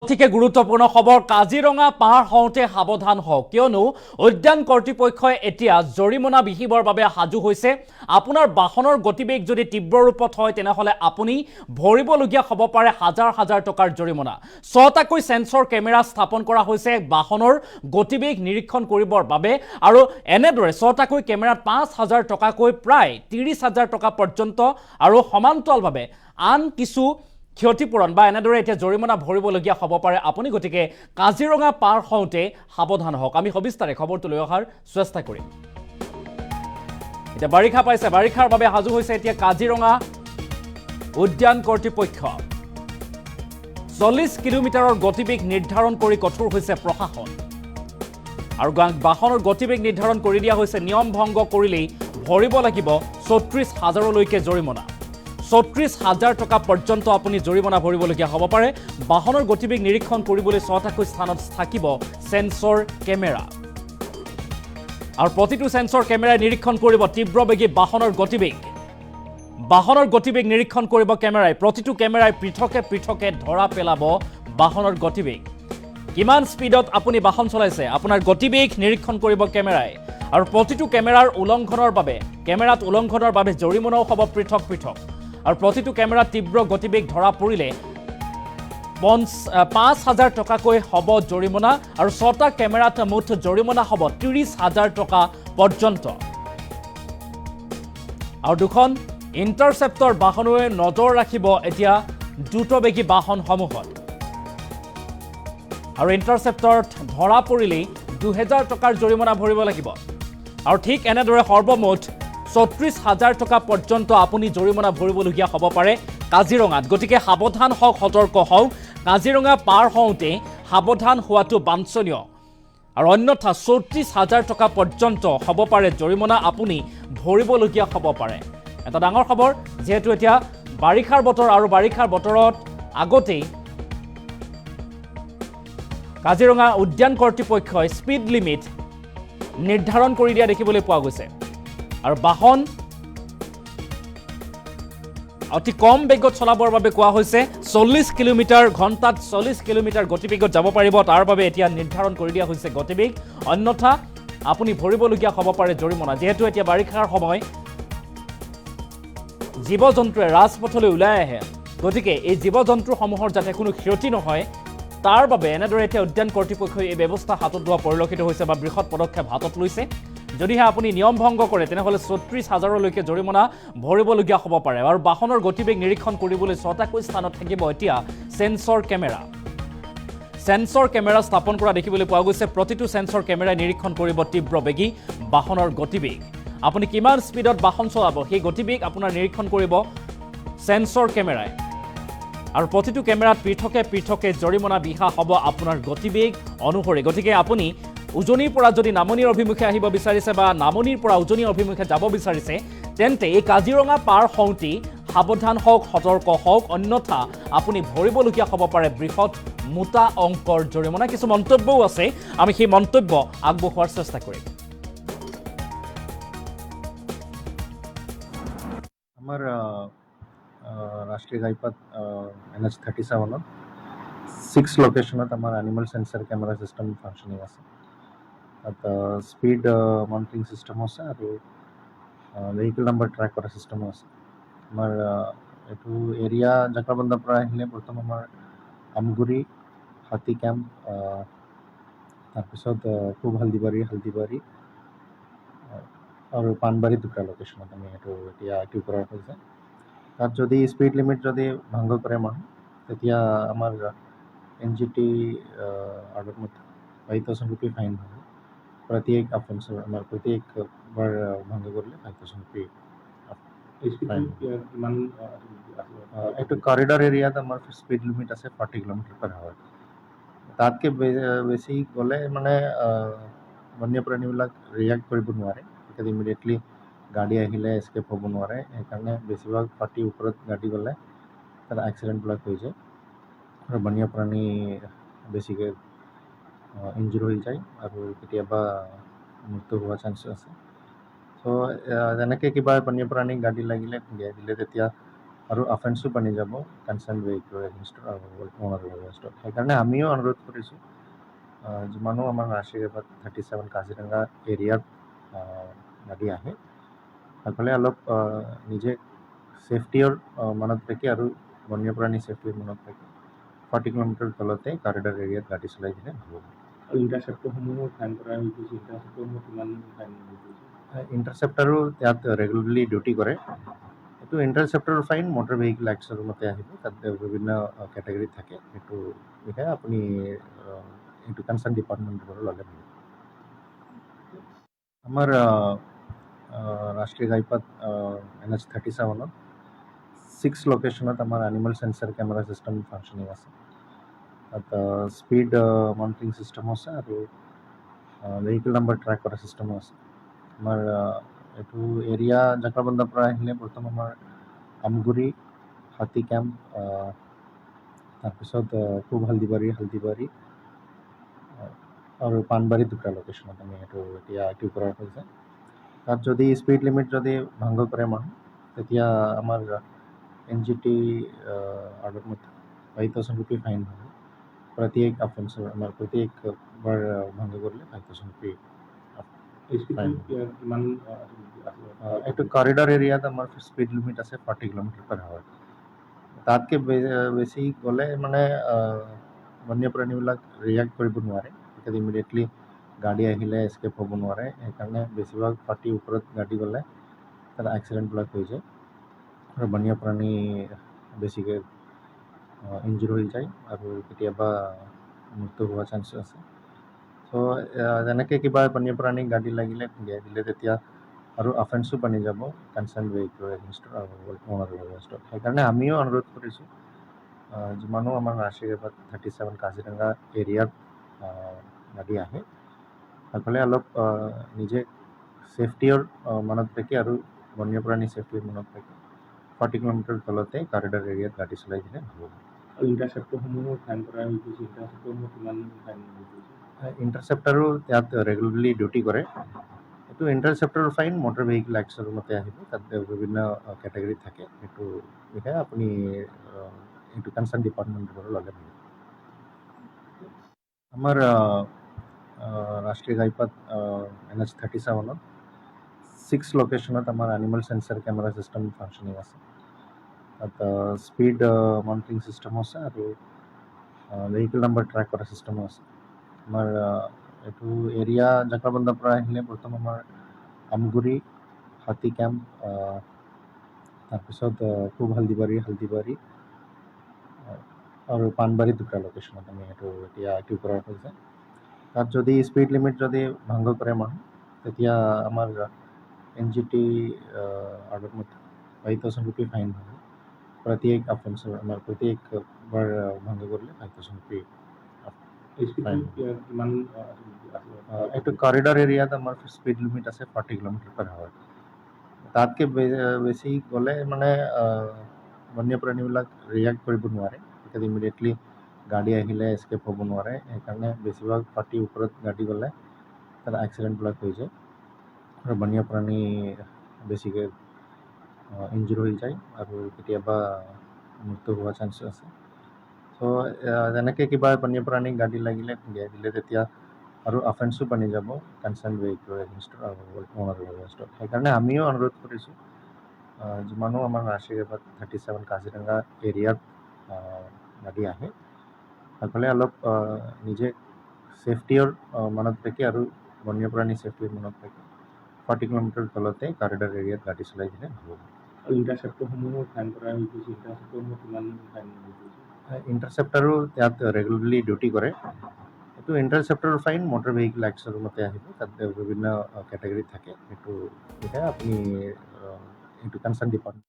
অতিকে গুৰুত্বপূৰ্ণ খবৰ কাজিৰঙা পাৰ হওঁতে সাৱধান হওক কিয়নো উদ্যান কৰ্তৃপক্ষই এতিয়া জৰিমনা বিহিবৰ বাবে সাজু হৈছে আপোনাৰ বাহনৰ গতিবেগ যদি তীব্ৰ ৰূপত হয় তেনেহলে আপুনি ভৰিবলগীয়া হ'ব পাৰে হাজাৰ হাজাৰ টকাৰ জৰিমনা ছটাকৈ সেন্সৰ কেমেৰা স্থাপন কৰা হৈছে বাহনৰ গতিবেগ নিৰীক্ষণ কৰিবৰ বাবে আৰু এনেদৰে ছটাকৈ কেমেৰাত ৫,০০০ টকাকৈ প্ৰায় ৩০,০০০ টকা পৰ্যন্ত আৰু সমান্তৰালভাৱে আন কিছু ক্ষতিপূৰণ বা এনেদৰে এতিয়া জৰিমনা ভৰিবলগীয়া হ'ব পাৰে আপুনি গতিকে কাজিৰঙা পাৰ হওঁতে সাৱধান হওক আমি সবিস্তাৰে খবৰটো লৈ অহাৰ চেষ্টা কৰিম এতিয়া বাৰিষা পাইছে বাৰিষাৰ বাবে সাজু হৈছে এতিয়া কাজিৰঙা উদ্যান কৰ্তৃপক্ষ ৪০ কিলোমিটাৰৰ গতিবেগ নিৰ্ধাৰণ কৰি কঠোৰ হৈছে প্ৰশাসন আৰু বাহনৰ গতিবেগ নিৰ্ধাৰণ কৰি দিয়া হৈছে নিয়ম ভংগ কৰিলেই ভৰিব লাগিব ৩৬,০০০লৈকে জৰিমনা ৩৬,০০০ টকা পৰ্যন্ত আপুনি জৰিমনা ভৰিবলগীয়া হ'ব পাৰে বাহনৰ গতিবেগ নিৰীক্ষণ কৰিবলৈ ছটাকৈ স্থানত থাকিব সেন্সৰ কেমেৰা আৰু প্ৰতিটো সেন্সৰ কেমেৰাই নিৰীক্ষণ কৰিব তীব্ৰবেগী বাহনৰ গতিবেগ নিৰীক্ষণ কৰিব কেমেৰাই প্ৰতিটো কেমেৰাই পৃথকে ধৰা পেলাব বাহনৰ গতিবেগ কিমান স্পীডত আপুনি বাহন চলাইছে আপোনাৰ গতিবেগ নিৰীক্ষণ কৰিব কেমেৰাই আৰু প্ৰতিটো কেমেৰাত উলংঘনৰ বাবে জৰিমনাও হ'ব পৃথক আৰু প্ৰতিটো কেমেৰাত তীব্ৰ গতিবেগ ধৰা পৰিলে ৫,০০০ টকাকৈ হ'ব জৰিমনা আৰু ছটা কেমেৰাত মুঠ জৰিমনা হ'ব ৩০,০০০ টকা পৰ্যন্ত আৰু দুখন ইণ্টাৰচেপ্টৰ বাহনৱে নজৰ ৰাখিব এতিয়া দ্ৰুতবেগী বাহনসমূহত আৰু ইণ্টাৰচেপ্টৰত ধৰা পৰিলেই ২,০০০ টকাৰ জৰিমনা ভৰিব লাগিব আৰু ঠিক এনেদৰে সৰ্বমুঠ ৩৬,০০০ টকা পৰ্যন্ত আপুনি জৰিমনা ভৰিবলগীয়া হ'ব পাৰে কাজিৰঙাত গতিকে সাৱধান হওক সতৰ্ক হওক কাজিৰঙা পাৰ হওঁতে সাৱধান হোৱাটো বাঞ্ছনীয় আৰু অন্যথা ৩৬,০০০ টকা পৰ্যন্ত হ'ব পাৰে জৰিমনা আপুনি ভৰিবলগীয়া হ'ব পাৰে এটা ডাঙৰ খবৰ যেহেতু এতিয়া বাৰিষাৰ বতৰ আৰু বাৰিষাৰ বতৰত আগতেই কাজিৰঙা উদ্যান কৰ্তৃপক্ষই স্পীড লিমিট নিৰ্ধাৰণ কৰি দিয়া দেখিবলৈ পোৱা গৈছে আৰু বাহন অতি কম বেগত চলাবৰ বাবে কোৱা হৈছে ৪০ কিলোমিটাৰ ঘণ্টাত ৪০ কিলোমিটাৰ গতিবেগত যাব পাৰিব তাৰ বাবে এতিয়া নিৰ্ধাৰণ কৰি দিয়া হৈছে গতিবেগ অন্যথা আপুনি ভৰিবলগীয়া হ'ব পাৰে জৰিমনা যেহেতু এতিয়া বাৰিষাৰ সময় জীৱ-জন্তুৱে ৰাজপথলৈ ওলাই আহে গতিকে এই জীৱ-জন্তুসমূহৰ যাতে কোনো ক্ষতি নহয় তাৰ বাবে এনেদৰে এতিয়া উদ্যান কৰ্তৃপক্ষই এই ব্যৱস্থা হাতত লোৱা পৰিলক্ষিত হৈছে বা বৃহৎ পদক্ষেপ হাতত লৈছে যদিহে আপুনি নিয়ম ভংগ কৰে তেনেহলে ৩৬,০০০লৈকে জৰিমনা ভৰিবলগীয়া হ'ব পাৰে আৰু বাহনৰ গতিবেগ নিৰীক্ষণ কৰিবলৈ ছটাকৈ স্থানত থাকিব এতিয়া সেন্সৰ কেমেৰা স্থাপন কৰা দেখিবলৈ পোৱা গৈছে প্ৰতিটো সেন্সৰ কেমেৰাই নিৰীক্ষণ কৰিব তীব্ৰবেগী বাহনৰ গতিবেগ আপুনি কিমান স্পীডত বাহন চলাব সেই গতিবেগ আপোনাৰ নিৰীক্ষণ কৰিব সেন্সৰ কেমেৰাই আৰু প্ৰতিটো কেমেৰাত পৃথকে জৰিমনা বিহা হ'ব আপোনাৰ গতিবেগ অনুসৰি গতিকে আপুনি উজনিৰ পৰা যদি নামনিৰ অভিমুখে আহিব বিচাৰিছে বা নামনিৰ পৰা উজনিৰ অভিমুখে যাব বিচাৰিছে তেন্তে এই কাজিৰঙা পাৰ হওঁতে সাৱধান হওক সতৰ্ক হওক অন্যথা আপুনি ভৰিবলগীয়া হ'ব পাৰে বৃহৎ মোটা অংকৰ জৰিমনা কিছু মন্তব্যও আছে আমি সেই মন্তব্য আগবঢ়োৱাৰ চেষ্টা কৰিম আমাৰ ৰাষ্ট্ৰীয় ঘাইপথ NH-37 6 লোকেশনত আমাৰ এনিমেল সেন্সৰ ক্যামেৰা সিস্টেম ফাংশনিং আছে তাত স্পীড মনিটৰিং সিস্টেম আছে আৰু ভেহিকল নাম্বাৰ ট্ৰেক কৰা সিস্টেম আছে আমাৰ এইটো এৰিয়া জাকৰবন্দাৰ পৰা আহিলে প্ৰথম আমাৰ আমগুৰি হাতী কেম্প তাৰপিছত পূব হালদিবাৰী আৰু পানবাৰী দুটা লোকেশনত আমি এইটো এতিয়া এক্টিভ কৰা হৈছে তাত যদি স্পীড লিমিট যদি ভংগ কৰে মানুহ তেতিয়া আমাৰ NGT আৰ্ডাৰ মতে 5,000 रुपये फाइन হবে प्रत्येक অফেন্সৰ আমাৰ প্ৰত্যেকবাৰ ভংগ কৰিলে 5,000 रुपये এইটো কৰিডৰ এৰিয়াত আমাৰ স্পীড লিমিট আছে 40 km/h তাতকৈ বেছি গ'লে মানে বন্যপ্ৰাণীবিলাক ৰিয়েক্ট কৰিব নোৱাৰে তেতিয়া ইমিডিয়েটলি গাড়ী আহিলে এস্কেপ হ'ব নোৱাৰে সেইকাৰণে বেছিভাগ 40 ওপৰত গাড়ী গ'লে তাত এক্সিডেণ্টবিলাক হৈ যায় আৰু বন্যপ্ৰাণী বেছিকৈ ইনজুৰি হৈ যায় আৰু কেতিয়াবা মৃত্যু হোৱা চান্স আছে চ' যেনেকৈ কিবা বন্যপ্ৰাণী গাড়ী লাগিলে খুন্দিয়াই দিলে তেতিয়া আৰু অফেন্সো বানি যাব কনচাৰ্ণ ভেহিকুলৰ এগেইনষ্টত আৰু ওনাৰৰ এগেইনষ্টত। সেইকাৰণে আমিও অনুৰোধ কৰিছোঁ যিমানো আমাৰ ৰাষ্ট্ৰীয় ঘাট 37 কাজিৰঙা এৰিয়াত গাড়ী আহে সকলে অলপ নিজে ছেফটিৰ মনত ৰাখি আৰু বন্যপ্ৰাণী ছেফটিৰ মনত ৰাখি 40 কিলোমিটাৰ তলতে কৰিডৰ এৰিয়াত গাড়ী চলাই দিলে ভাল হ'ব। আৰু ইণ্টাৰচেপ্টৰসমূহৰ ফাইন কৰা হৈ গৈছে, ইণ্টাৰচেপ্টৰসমূহ কিমান ফাইন হৈ গৈছে? ইণ্টাৰচেপ্টাৰো ইয়াত ৰেগুলাৰলি ডিউটি কৰে। এইটো interceptor fine motor vehicle actor মতে আহিব, তাত বিভিন্ন কেটেগৰী থাকে। সেইটো বিষয়ে আপুনি এইটো কনচাৰ্ণ ডিপাৰ্টমেণ্টৰ পৰা ল'লে ভাল। আমাৰ ৰাষ্ট্ৰীয় ঘাইপথ NH 37ত 6 লোকেশ্যনত আমাৰ এনিমেল সেন্সৰ কেমেৰা চিষ্টেম ফাংচনিং আছে। তাত স্পীড মনিটৰিং চিষ্টেমো আছে আৰু ভেহিকেল নাম্বাৰ ট্ৰেক কৰা চিষ্টেমো আছে। আমাৰ এইটো এৰিয়া জাকৰাবান্ধাৰ পৰা আহিলে প্ৰথম আমাৰ আমগুৰি, হাতী কেম্প, তাৰপিছত পূব হালদিবাৰী আৰু পানবাৰী দুটা লোকেশ্যনত আমি এইটো এতিয়া এক্টিভ কৰা হৈছে। তাত যদি স্পীড লিমিট যদি ভংগ কৰে মানুহ, তেতিয়া আমাৰ NGT অৰ্ডাৰ মতে 5,000 रुपये फाइन হবে। प्रत्येक অফেন্সৰ আমাৰ প্ৰত্যেকবাৰ ভংগ কৰিলে 5,000 रुपये ফাইন। কিমান এইটো কৰিডৰ এৰিয়াত আমাৰ স্পীড লিমিট আছে 40 কিলোমিটাৰ পাৰ আৱাৰ। তাতকৈ বেছি গ'লে মানে বন্যপ্ৰাণীবিলাক ৰিয়েক্ট কৰিব নোৱাৰে, তেতিয়া ইমিডিয়েটলি গাড়ী আহিলে এস্কেপ হ'ব নোৱাৰে। সেইকাৰণে বেছিভাগ 40 ওপৰত গাড়ী গ'লে তাত এক্সিডেণ্টবিলাক হৈ যায় আৰু বন্যপ্ৰাণী বেছিকৈ ইনজুৰ হৈ যায় আৰু কেতিয়াবা মৃত্যু হোৱাৰ চান্স আছে। চ' যেনেকৈ কিবা বন্যপ্ৰাণী গাড়ী লাগিলে খুন্দিয়াই দিলে তেতিয়া আৰু অফেন্সো বানি যাব কনচাৰ্ণ ভেহিকুলৰ এগেইনষ্টত আৰু ওনাৰৰ এগেইনষ্টত। সেইকাৰণে আমিও অনুৰোধ কৰিছোঁ যিমানো আমাৰ ৰাষ্ট্ৰীয় ঘাট 37 কাজিৰঙা এৰিয়াত গাড়ী আহে সকলে অলপ নিজে ছেফটিৰ মনত ৰাখি আৰু বন্যপ্ৰাণী ছেফটিৰ মনত ৰাখি 40 কিলোমিটাৰ তলতে কৰিডৰ এৰিয়াত গাড়ী চলাই দিলে ভাল হ'ব। আৰু ইণ্টাৰচেপ্টৰসমূহৰ ফাইন কৰা হৈ গৈছে, ইণ্টাৰচেপ্টৰসমূহ কিমান ফাইন হৈ গৈছে? ইণ্টাৰচেপ্টাৰো ইয়াত ৰেগুলাৰলি ডিউটি কৰে। এইটো interceptor fine motor vehicle actor মতে আহিব, তাত বিভিন্ন কেটেগৰী থাকে। সেইটো বিষয়ে আপুনি এইটো কনচাৰ্ণ ডিপাৰ্টমেণ্টৰ পৰা ল'লে ভাল। আমাৰ ৰাষ্ট্ৰীয় ঘাইপথ NH 37ত 6 লোকেশ্যনত আমাৰ এনিমেল সেন্সৰ কেমেৰা চিষ্টেম ফাংচনিং আছে। তাত স্পীড মনিটৰিং চিষ্টেমো আছে আৰু ভেহিকেল নাম্বাৰ ট্ৰেক কৰা চিষ্টেমো আছে। আমাৰ এইটো এৰিয়া জাকৰাবান্ধাৰ পৰা আহিলে প্ৰথম আমাৰ আমগুৰি, হাতী কেম্প, তাৰপিছত পূব হালদিবাৰী আৰু পানবাৰী দুটা লোকেশ্যনত আমি এইটো এতিয়া এক্টিভ কৰা হৈছে। তাত যদি স্পীড লিমিট যদি ভংগ কৰে মানুহ, তেতিয়া আমাৰ NGT অৰ্ডাৰ মতে 5,000 रुपये फाइन হবে। प्रत्येक অফেন্সৰ আমাৰ প্ৰত্যেকবাৰ ভংগ কৰিলে 5,000 रुपये ফাইন। কিমান এইটো কৰিডৰ এৰিয়াত আমাৰ স্পীড লিমিট আছে 40 কিলোমিটাৰ পাৰ আৱাৰ। তাতকৈ বেছি গ'লে মানে বন্যপ্ৰাণীবিলাক ৰিয়েক্ট কৰিব নোৱাৰে, তেতিয়া ইমিডিয়েটলি গাড়ী আহিলে এস্কেপ হ'ব নোৱাৰে। সেইকাৰণে বেছিভাগ 40 ওপৰত গাড়ী গ'লে তাত এক্সিডেণ্টবিলাক হৈ যায় আৰু বন্যপ্ৰাণী বেছিকৈ ইনজুৰ হৈ যায় আৰু কেতিয়াবা মৃত্যু হোৱাৰ চান্স আছে। চ' যেনেকৈ কিবা বন্যপ্ৰাণী গাড়ী লাগিলে খুন্দিয়াই দিলে তেতিয়া আৰু অফেন্সো বানি যাব কনচাৰ্ণ ভেহিকুলৰ এগেইনষ্টত আৰু ওনাৰৰ এগেইনষ্টত। সেইকাৰণে আমিও অনুৰোধ কৰিছোঁ যিমানো আমাৰ ৰাষ্ট্ৰীয় ঘাট 37 কাজিৰঙা এৰিয়াত গাড়ী আহে সকলে অলপ নিজে ছেফটিৰ মনত ৰাখি আৰু বন্যপ্ৰাণী ছেফটিৰ মনত ৰাখি 40 কিলোমিটাৰ তলতে কৰিডৰ এৰিয়াত গাড়ী চলাই দিলে ভাল হ'ব। আৰু ইণ্টাৰচেপ্টৰসমূহৰ ফাইন কৰা হৈ গৈছে, ইণ্টাৰচেপ্টৰসমূহ কিমান ফাইন হৈ গৈছে? ইণ্টাৰচেপ্টাৰো ইয়াত ৰেগুলাৰলি ডিউটি কৰে। এইটো interceptor fine motor vehicle actor মতে আহিব, তাত বিভিন্ন কেটেগৰী থাকে। সেইটো বিষয়ে আপুনি এইটো কনচাৰ্ণ ডিপাৰ্টমেণ্ট